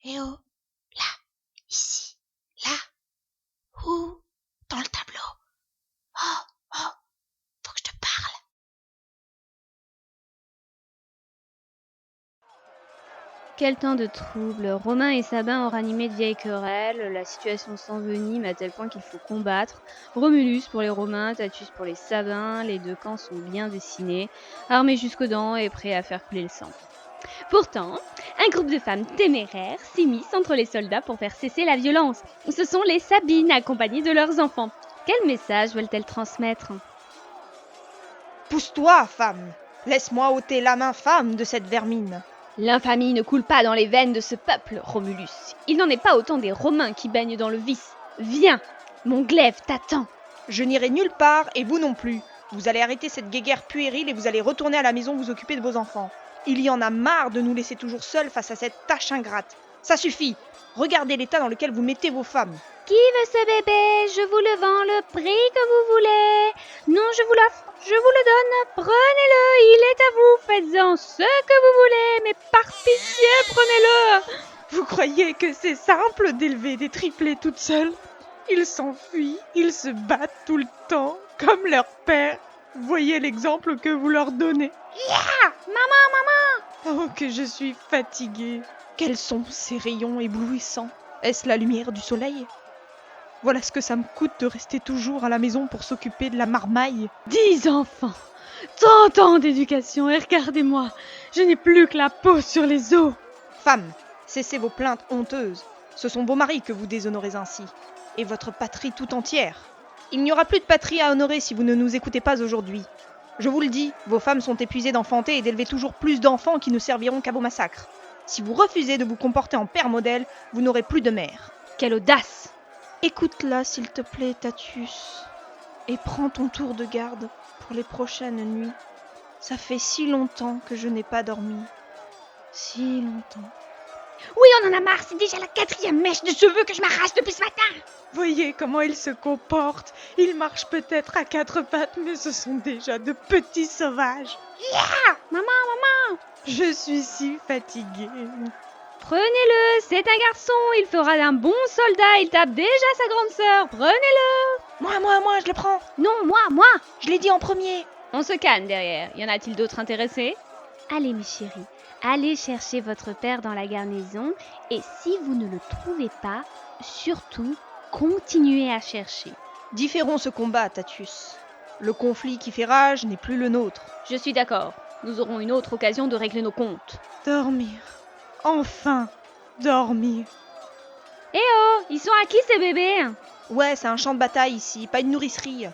Eh oh, là, ici, là, où, dans le tableau. Oh, oh, faut que je te parle. Quel temps de trouble! Romain et Sabin ont ranimé de vieilles querelles, la situation s'envenime à tel point qu'il faut combattre. Romulus pour les Romains, Tatus pour les Sabins, les deux camps sont bien dessinés, armés jusqu'aux dents et prêts à faire couler le sang. Pourtant, un groupe de femmes téméraires s'immisce entre les soldats pour faire cesser la violence. Ce sont les Sabines accompagnées de leurs enfants. Quel message veulent-elles transmettre? Pousse-toi, femme! Laisse-moi ôter l'âme infâme de cette vermine. L'infamie ne coule pas dans les veines de ce peuple, Romulus. Il n'en est pas autant des Romains qui baignent dans le vice. Viens, mon glaive t'attend. Je n'irai nulle part, et vous non plus. Vous allez arrêter cette guéguerre puérile et vous allez retourner à la maison vous occuper de vos enfants. Il y en a marre de nous laisser toujours seuls face à cette tâche ingrate. Ça suffit! Regardez l'état dans lequel vous mettez vos femmes. Qui veut ce bébé? Je vous le vends le prix que vous voulez. Non, je vous l'offre, je vous le donne. Prenez-le, il est à vous. Faites-en ce que vous voulez, mais par pitié, prenez-le. Vous croyez que c'est simple d'élever des triplés toutes seules? Ils s'enfuient, ils se battent tout le temps, comme leur père. Voyez l'exemple que vous leur donnez. Maman! Oh, que je suis fatiguée. Quels sont ces rayons éblouissants? Est-ce la lumière du soleil? Voilà ce que ça me coûte de rester toujours à la maison pour s'occuper de la marmaille. 10 enfants, 30 ans d'éducation, et regardez-moi, je n'ai plus que la peau sur les os. Femmes, cessez vos plaintes honteuses. Ce sont vos maris que vous déshonorez ainsi, et votre patrie tout entière. Il n'y aura plus de patrie à honorer si vous ne nous écoutez pas aujourd'hui. Je vous le dis, vos femmes sont épuisées d'enfanter et d'élever toujours plus d'enfants qui ne serviront qu'à vos massacres. Si vous refusez de vous comporter en père modèle, vous n'aurez plus de mère. Quelle audace! Écoute-la, s'il te plaît, Tatus, et prends ton tour de garde pour les prochaines nuits. Ça fait si longtemps que je n'ai pas dormi. Si longtemps. Oui, on en a marre, c'est déjà la 4e mèche de cheveux que je m'arrache depuis ce matin. Voyez comment il se comporte. Il marche peut-être à 4 pattes, mais ce sont déjà de petits sauvages. Maman! Je suis si fatiguée. Prenez-le, c'est un garçon, il fera d'un bon soldat, il tape déjà sa grande sœur, prenez-le! Moi, je le prends. Non, moi! Je l'ai dit en premier. On se calme derrière, y en a-t-il d'autres intéressés? Allez mes chéris, allez chercher votre père dans la garnison, et si vous ne le trouvez pas, surtout, continuez à chercher. Différons ce combat, Tatus. Le conflit qui fait rage n'est plus le nôtre. Je suis d'accord, nous aurons une autre occasion de régler nos comptes. Dormir. Enfin, dormir. Eh oh, ils sont à qui ces bébés? Ouais, c'est un champ de bataille ici, pas une nourricerie.